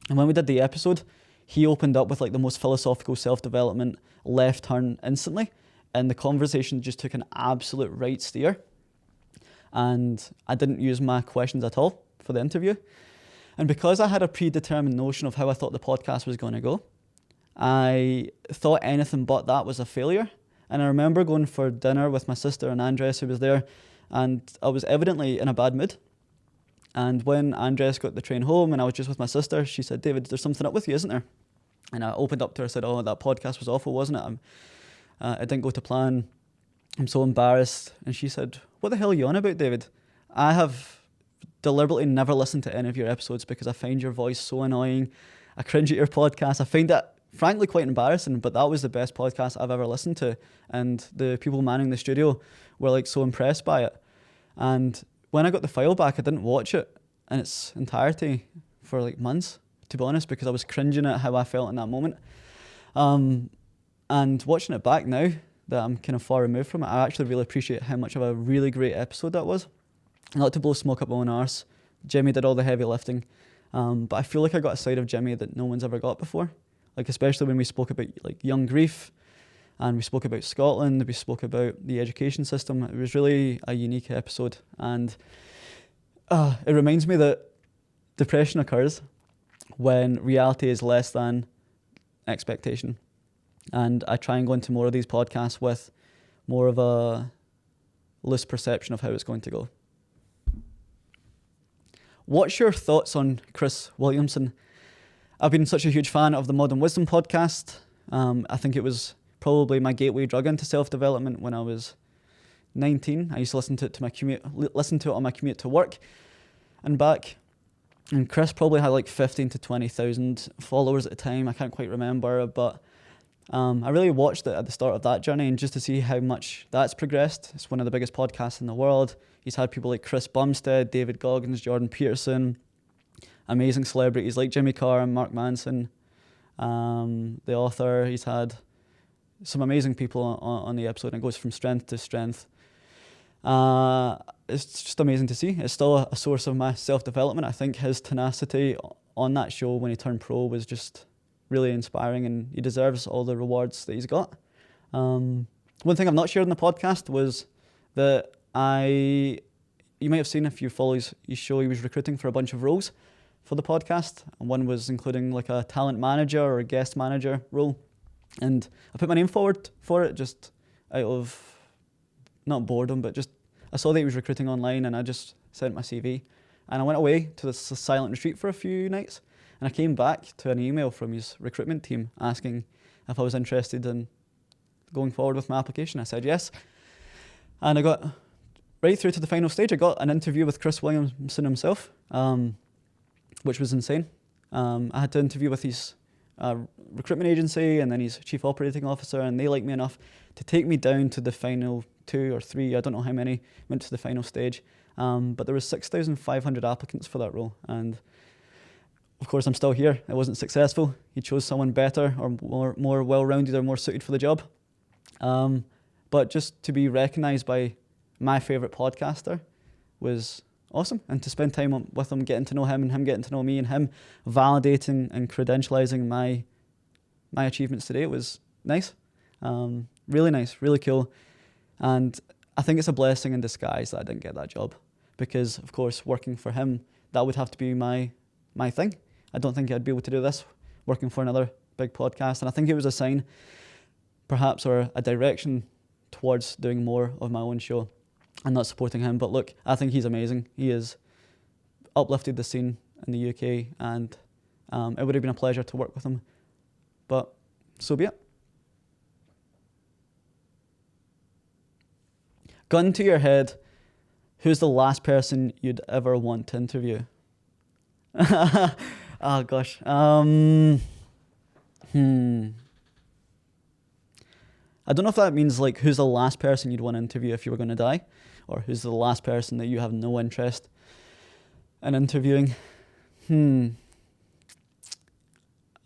And when we did the episode, he opened up with the most philosophical self-development left turn instantly. And the conversation just took an absolute right steer. And I didn't use my questions at all for the interview. And because I had a predetermined notion of how I thought the podcast was going to go, I thought anything but that was a failure. And I remember going for dinner with my sister and Andres, who was there, and I was evidently in a bad mood. And when Andres got the train home and I was just with my sister, she said, David, there's something up with you, isn't there? And I opened up to her, said, "Oh, that podcast was awful, wasn't it? It didn't go to plan. I'm so embarrassed." And she said, "What the hell are you on about, David? I have deliberately never listened to any of your episodes because I find your voice so annoying. I cringe at your podcast. I find it, frankly, quite embarrassing, but that was the best podcast I've ever listened to. And the people manning the studio were like so impressed by it. And when I got the file back, I didn't watch it in its entirety for like months, to be honest, because I was cringing at how I felt in that moment. And watching it back now that I'm kind of far removed from it, I actually really appreciate how much of a really great episode that was. Not to blow smoke up my own arse, Jimmy did all the heavy lifting, but I feel like I got a side of Jimmy that no one's ever got before. Like especially when we spoke about like young grief, and we spoke about Scotland, we spoke about the education system. It was really a unique episode, and it reminds me that depression occurs when reality is less than expectation. And I try and go into more of these podcasts with more of a loose perception of how it's going to go. What's your thoughts on Chris Williamson? I've been such a huge fan of the Modern Wisdom podcast. I think it was probably my gateway drug into self-development when I was 19. I used to listen to it on my commute to work and back. And Chris probably had like 15 to 20,000 followers at the time. I can't quite remember, but I really watched it at the start of that journey, and just to see how much that's progressed. It's one of the biggest podcasts in the world. He's had people like Chris Bumstead, David Goggins, Jordan Peterson, amazing celebrities like Jimmy Carr and Mark Manson, the author. He's had some amazing people on the episode, and it goes from strength to strength. It's just amazing to see. It's still a source of my self-development. I think his tenacity on that show when he turned pro was just really inspiring, and he deserves all the rewards that he's got. One thing I've not shared in the podcast was that you might have seen if you follow his show, he was recruiting for a bunch of roles for the podcast, and one was including like a talent manager or a guest manager role. And I put my name forward for it just out of, not boredom, but just I saw that he was recruiting online, and I just sent my CV. And I went away to this silent retreat for a few nights, and I came back to an email from his recruitment team asking if I was interested in going forward with my application. I said yes. And I got right through to the final stage. I got an interview with Chris Williamson himself, which was insane. I had to interview with his recruitment agency and then his chief operating officer, and they liked me enough to take me down to the final 2 or 3, I don't know how many, went to the final stage. But there was 6,500 applicants for that role, and of course I'm still here. It wasn't successful. He chose someone better or more well-rounded or more suited for the job. But just to be recognised by my favourite podcaster was awesome, and to spend time with him, getting to know him and him getting to know me, and him validating and credentialising my achievements today was nice. Really nice, really cool. And I think it's a blessing in disguise that I didn't get that job, because of course working for him, that would have to be my thing. I don't think I'd be able to do this working for another big podcast, and I think it was a sign perhaps, or a direction towards doing more of my own show and not supporting him. But look, I think he's amazing. He has uplifted the scene in the UK, and it would have been a pleasure to work with him, but so be it. Gun to your head, who's the last person you'd ever want to interview? Oh gosh. I don't know if that means like who's the last person you'd want to interview if you were going to die, or who's the last person that you have no interest in interviewing. I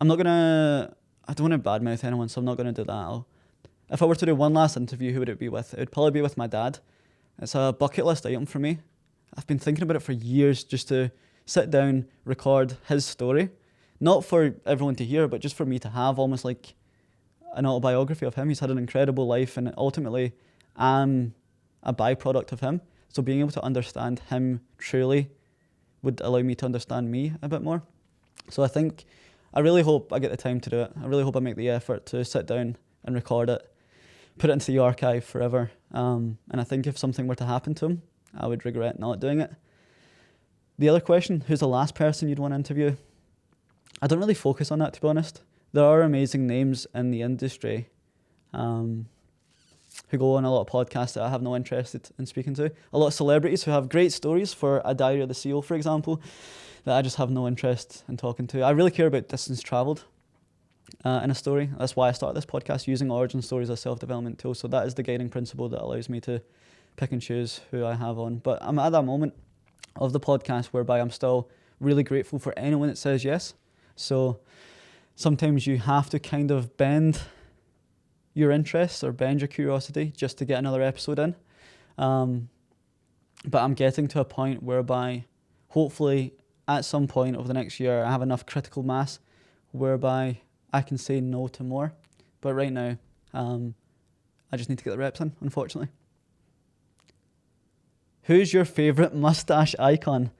don't want to badmouth anyone, so I'm not going to do that. If I were to do one last interview, who would it be with? It would probably be with my dad. It's a bucket list item for me. I've been thinking about it for years, just to sit down, record his story. Not for everyone to hear, but just for me to have almost like an autobiography of him. He's had an incredible life, and ultimately I'm a byproduct of him. So being able to understand him truly would allow me to understand me a bit more. So I really hope I get the time to do it. I really hope I make the effort to sit down and record it, put it into the archive forever. And I think if something were to happen to him, I would regret not doing it. The other question, who's the last person you'd want to interview? I don't really focus on that, to be honest. there are amazing names in the industry who go on a lot of podcasts that I have no interest in speaking to. A lot of celebrities who have great stories, for a Diary of the CEO, for example, that I just have no interest in talking to. I really care about distance travelled in a story. That's why I started this podcast, using origin stories as a self-development tool. So that is the guiding principle that allows me to pick and choose who I have on. But I'm at that moment of the podcast whereby I'm still really grateful for anyone that says yes. So sometimes you have to kind of bend your interests or bend your curiosity just to get another episode in. But I'm getting to a point whereby hopefully at some point over the next year I have enough critical mass whereby I can say no to more. But right now, I just need to get the reps in, unfortunately. Who's your favourite mustache icon?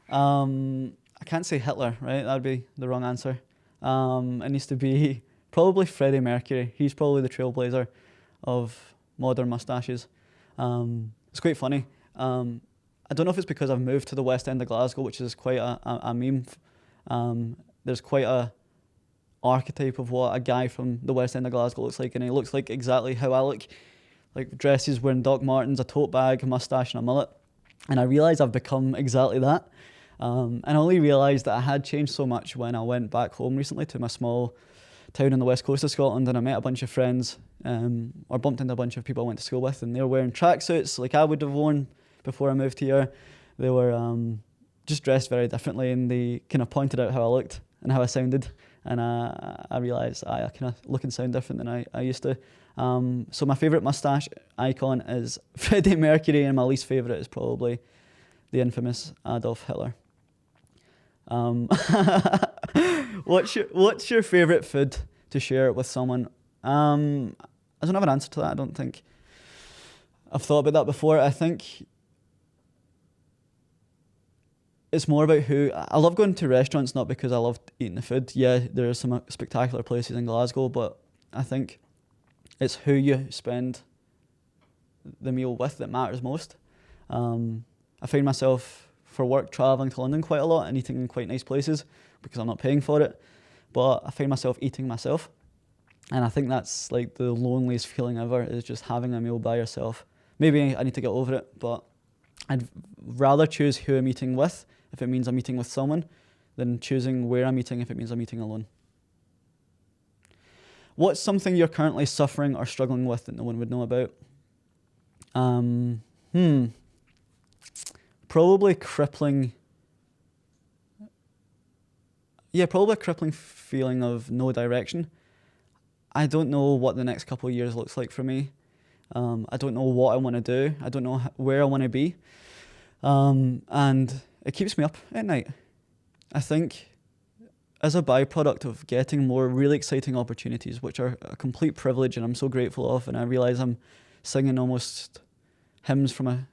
I can't say Hitler, right? That'd be the wrong answer. It needs to be probably Freddie Mercury. He's probably the trailblazer of modern mustaches. It's quite funny. I don't know if it's because I've moved to the West End of Glasgow, which is quite a meme. There's quite a archetype of what a guy from the West End of Glasgow looks like, and he looks like exactly how I look. Like dresses, wearing Doc Martens, a tote bag, a mustache and a mullet. And I realised I've become exactly that. And I only realised that I had changed so much when I went back home recently to my small town on the west coast of Scotland, and I met a bunch of friends, or bumped into a bunch of people I went to school with, and they were wearing tracksuits like I would have worn before I moved here. They were just dressed very differently, and they kind of pointed out how I looked and how I sounded, and I realised I kind of look and sound different than I used to. So my favourite mustache icon is Freddie Mercury, and my least favourite is probably the infamous Adolf Hitler. What's your favourite food to share with someone? I don't have an answer to that. I don't think I've thought about that before. I think it's more about who. I love going to restaurants, not because I love eating the food. Yeah, there are some spectacular places in Glasgow, but I think it's who you spend the meal with that matters most. I find myself for work travelling to London quite a lot and eating in quite nice places because I'm not paying for it, but I find myself eating myself, and I think that's like the loneliest feeling ever, is just having a meal by yourself. Maybe I need to get over it, but I'd rather choose who I'm eating with if it means I'm eating with someone than choosing where I'm eating if it means I'm eating alone. What's something you're currently suffering or struggling with that no one would know about? Probably crippling feeling of no direction. I don't know what the next couple of years looks like for me. I don't know what I want to do. I don't know where I want to be. And it keeps me up at night. I think as a byproduct of getting more really exciting opportunities, which are a complete privilege and I'm so grateful of, and I realise I'm singing almost hymns from a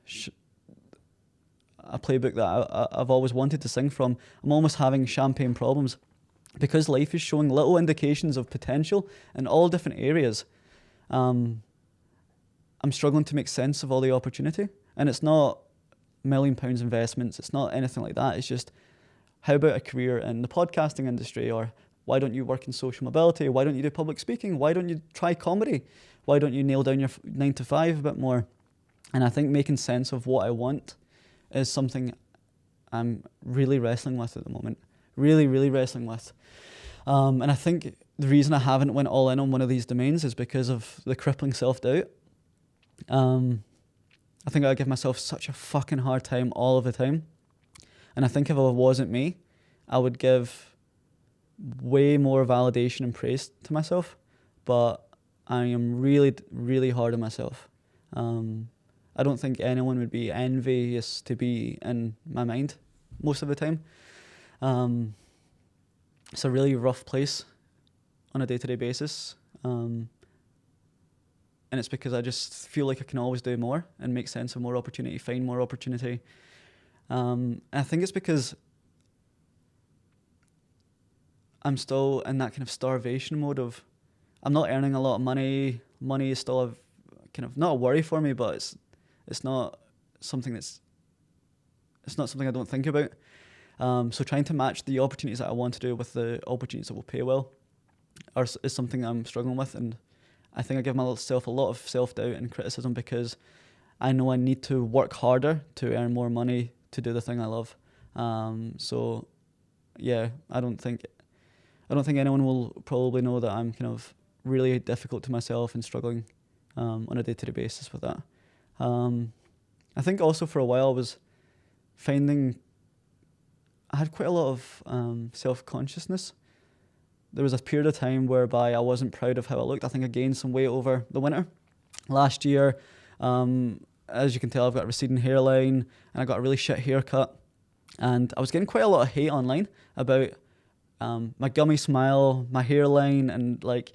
playbook that I've always wanted to sing from, I'm almost having champagne problems because life is showing little indications of potential in all different areas. I'm struggling to make sense of all the opportunity, and it's not £1 million investments, it's not anything like that. It's just, how about a career in the podcasting industry, or why don't you work in social mobility? Why don't you do public speaking? Why don't you try comedy? Why don't you nail down your 9 to 5 a bit more? And I think making sense of what I want is something I'm really wrestling with at the moment. Really, really wrestling with. And I think the reason I haven't went all in on one of these domains is because of the crippling self-doubt. I think I give myself such a fucking hard time all of the time. And I think if it wasn't me, I would give way more validation and praise to myself. But I am really, really hard on myself. I don't think anyone would be envious to be in my mind most of the time. It's a really rough place on a day-to-day basis. And it's because I just feel like I can always do more and make sense of more opportunity, find more opportunity. I think it's because I'm still in that kind of starvation mode of, I'm not earning a lot of money. Money is still a kind of, not a worry for me, but it's not something I don't think about. So trying to match the opportunities that I want to do with the opportunities that will pay well is something I'm struggling with, and I think I give myself a lot of self-doubt and criticism because I know I need to work harder to earn more money to do the thing I love. So yeah, I don't think anyone will probably know that I'm kind of really difficult to myself and struggling on a day-to-day basis with that. I think also for a while I was finding I had quite a lot of self-consciousness. There was a period of time whereby I wasn't proud of how I looked. I think I gained some weight over the winter. Last year, as you can tell, I've got a receding hairline and I got a really shit haircut. And I was getting quite a lot of hate online about my gummy smile, my hairline, and like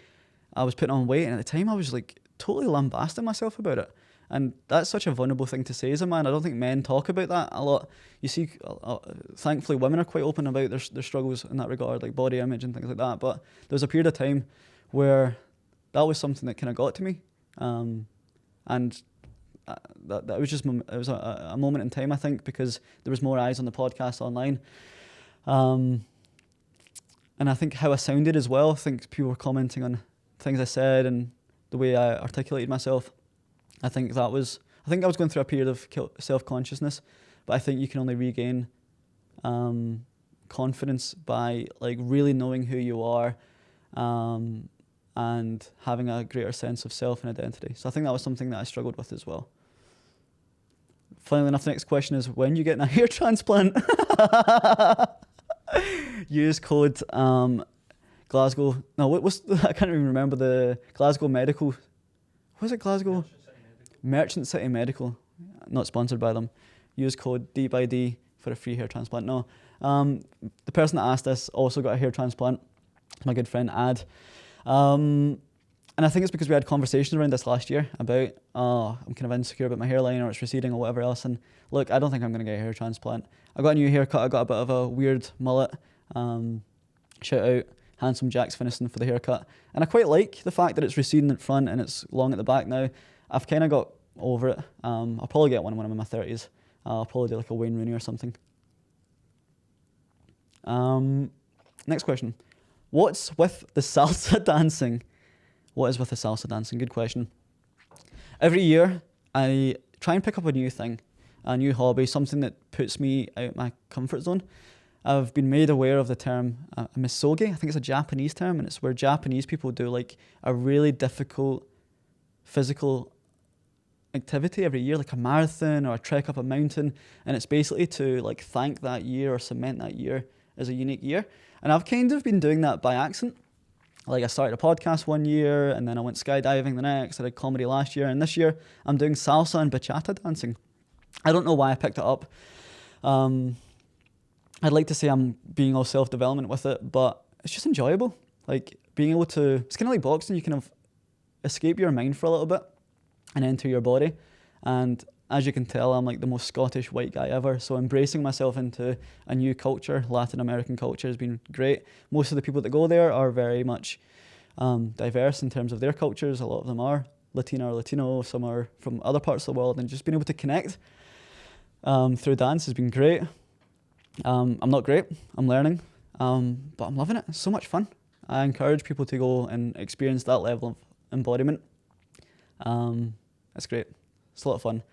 I was putting on weight. And at the time, I was like totally lambasting myself about it. And that's such a vulnerable thing to say as a man. I don't think men talk about that a lot. You see, thankfully, women are quite open about their struggles in that regard, like body image and things like that. But there was a period of time where that was something that kind of got to me. And that was just, it was a moment in time, I think, because there was more eyes on the podcast online. And I think how I sounded as well. I think people were commenting on things I said and the way I articulated myself. I think I was going through a period of self-consciousness, but I think you can only regain confidence by like really knowing who you are and having a greater sense of self and identity. So I think that was something that I struggled with as well. Funnily enough, the next question is, when you getting a hair transplant? Use code Glasgow. No, I can't even remember the Glasgow Medical. Was it Glasgow? Merchant City Medical, not sponsored by them. Use code D for a free hair transplant. No, the person that asked this also got a hair transplant. My good friend Ad, and I think it's because we had conversations around this last year about I'm kind of insecure about my hairline or it's receding or whatever else. And look, I don't think I'm gonna get a hair transplant. I got a new haircut. I got a bit of a weird mullet. Shout out Handsome Jack's Finison for the haircut, and I quite like the fact that it's receding at front and it's long at the back now. I've kind of got over it. I'll probably get one when I'm in my 30s. I'll probably do like a Wayne Rooney or something. Next question. What's with the salsa dancing? What is with the salsa dancing? Good question. Every year, I try and pick up a new thing, a new hobby, something that puts me out my comfort zone. I've been made aware of the term misogi. I think it's a Japanese term, and it's where Japanese people do like a really difficult physical activity every year, like a marathon or a trek up a mountain, and it's basically to like thank that year or cement that year as a unique year. And I've kind of been doing that by accident. Like I started a podcast one year, and then I went skydiving the next. I did comedy last year, and this year I'm doing salsa and bachata dancing. I don't know why I picked it up. I'd like to say I'm being all self-development with it, but it's just enjoyable. Like being able to, it's kind of like boxing. You kind of escape your mind for a little bit and enter your body. And as you can tell, I'm like the most Scottish white guy ever. So embracing myself into a new culture, Latin American culture, has been great. Most of the people that go there are very much diverse in terms of their cultures. A lot of them are Latina or Latino. Some are from other parts of the world. And just being able to connect through dance has been great. I'm not great. I'm learning. But I'm loving it. It's so much fun. I encourage people to go and experience that level of embodiment. It's great. It's a lot of fun.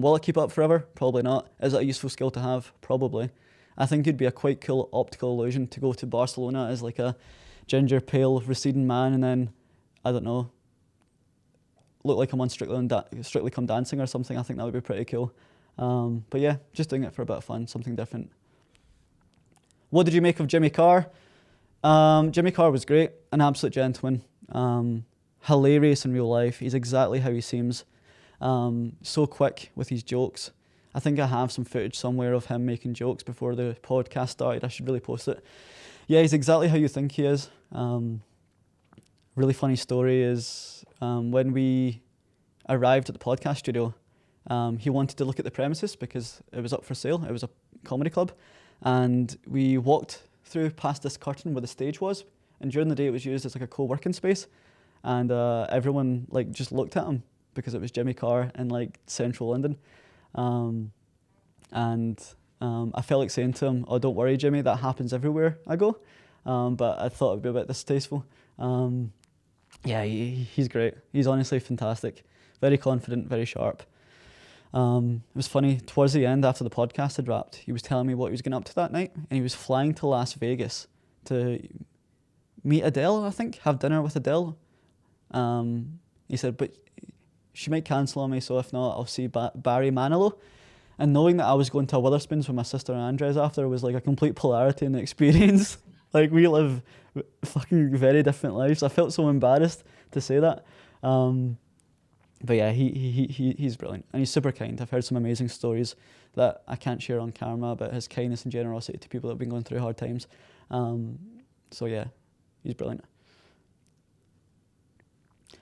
Will I keep it up forever? Probably not. Is it a useful skill to have? Probably. I think it'd be a quite cool optical illusion to go to Barcelona as like a ginger, pale, receding man, and then, I don't know, look like I'm on Strictly Come Dancing or something. I think that would be pretty cool. But yeah, just doing it for a bit of fun, something different. What did you make of Jimmy Carr? Jimmy Carr was great, an absolute gentleman. Hilarious in real life. He's exactly how he seems. So quick with his jokes. I think I have some footage somewhere of him making jokes before the podcast started. I should really post it. Yeah, he's exactly how you think he is. Really funny story is when we arrived at the podcast studio, he wanted to look at the premises because it was up for sale. It was a comedy club. And we walked through past this curtain where the stage was. And during the day, it was used as like a co-working space. And everyone like just looked at him because it was Jimmy Carr in like central London. I felt like saying to him, "Oh, don't worry, Jimmy, that happens everywhere I go." But I thought it'd be a bit distasteful. Yeah, he's great. He's honestly fantastic. Very confident, very sharp. It was funny, towards the end after the podcast had wrapped, he was telling me what he was getting up to that night, and he was flying to Las Vegas to meet Adele, I think, have dinner with Adele. He said, but she might cancel on me, so if not, I'll see Barry Manilow. And knowing that I was going to a Witherspoons with my sister and Andres after was like a complete polarity in the experience. Like, we live fucking very different lives. I felt so embarrassed to say that. But yeah, he's brilliant, and he's super kind. I've heard some amazing stories that I can't share on camera about his kindness and generosity to people that have been going through hard times. So yeah, he's brilliant.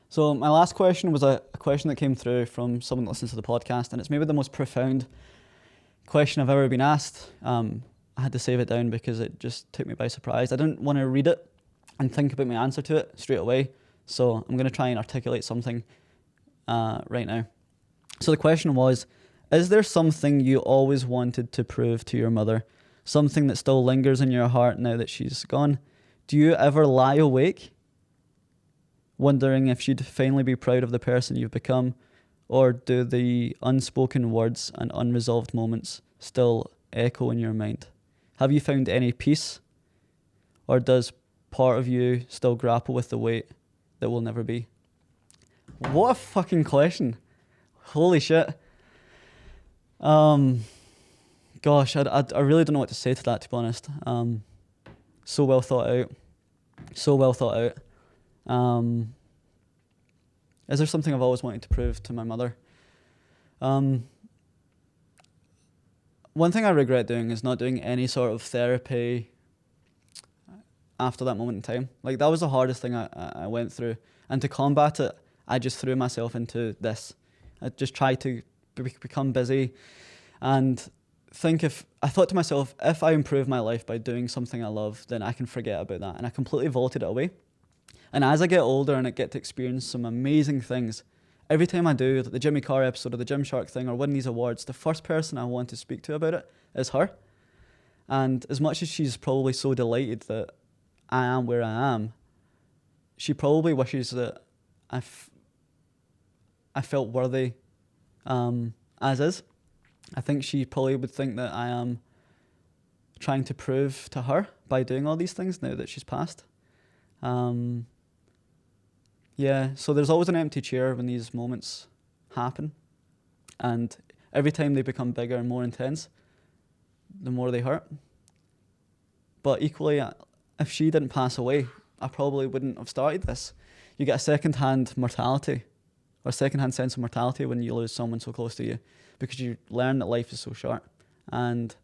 So my last question was a question that came through from someone that listens to the podcast, and it's maybe the most profound question I've ever been asked. I had to save it down because it just took me by surprise. I didn't want to read it and think about my answer to it straight away, so I'm going to try and articulate something right now. So the question was, is there something you always wanted to prove to your mother? Something that still lingers in your heart now that she's gone? Do you ever lie awake wondering if she'd finally be proud of the person you've become? Or do the unspoken words and unresolved moments still echo in your mind? Have you found any peace? Or does part of you still grapple with the weight that will never be? What a fucking question. Holy shit. Gosh, I really don't know what to say to that, to be honest. So well thought out. Is there something I've always wanted to prove to my mother? One thing I regret doing is not doing any sort of therapy after that moment in time. Like, that was the hardest thing I went through. And to combat it, I just threw myself into this. I just tried to become busy and I thought to myself, if I improve my life by doing something I love, then I can forget about that. And I completely vaulted it away. And as I get older and I get to experience some amazing things, every time I do the Jimmy Carr episode or the Gymshark thing or win these awards, the first person I want to speak to about it is her. And as much as she's probably so delighted that I am where I am, she probably wishes that I felt worthy as is. I think she probably would think that I am trying to prove to her by doing all these things now that she's passed. Yeah, so there's always an empty chair when these moments happen. And every time they become bigger and more intense, the more they hurt. But equally, if she didn't pass away, I probably wouldn't have started this. You get a second-hand mortality, or a second-hand sense of mortality when you lose someone so close to you, because you learn that life is so short. And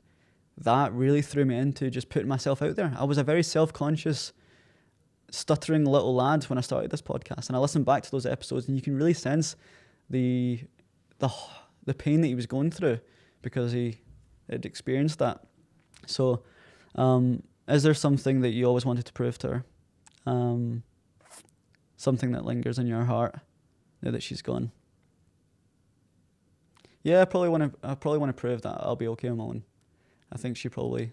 that really threw me into just putting myself out there. I was a very self-conscious, stuttering little lad when I started this podcast, and I listened back to those episodes, and you can really sense the pain that he was going through because he had experienced that. So, is there something that you always wanted to prove to her? Something that lingers in your heart now that she's gone? Yeah, I probably want to prove that I'll be okay on my own. I think she probably.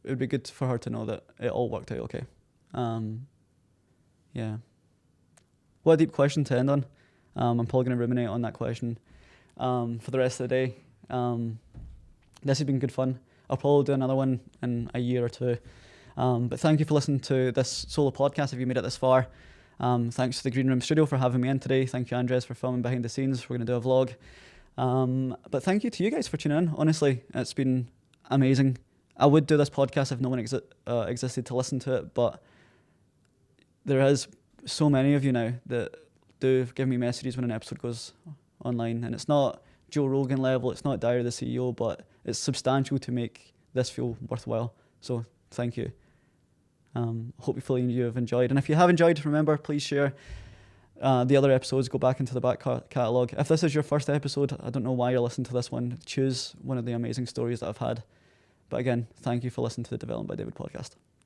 It would be good for her to know that it all worked out okay. Yeah. What a deep question to end on. I'm probably going to ruminate on that question for the rest of the day. This has been good fun. I'll probably do another one in a year or two. But thank you for listening to this solo podcast if you made it this far. Thanks to the Green Room Studio for having me in today. Thank you, Andres, for filming behind the scenes. We're going to do a vlog. But thank you to you guys for tuning in. Honestly, it's been amazing. I would do this podcast if no one existed to listen to it, but there is so many of you now that do give me messages when an episode goes online, and it's not Joe Rogan level, it's not Diary of the CEO, but it's substantial to make this feel worthwhile. So thank you. Hopefully you have enjoyed, and if you have enjoyed, remember, please share the other episodes. Go back into the back catalogue. If this is your first episode, I don't know why you're listening to this one. Choose one of the amazing stories that I've had. But again, thank you for listening to the Development by David podcast.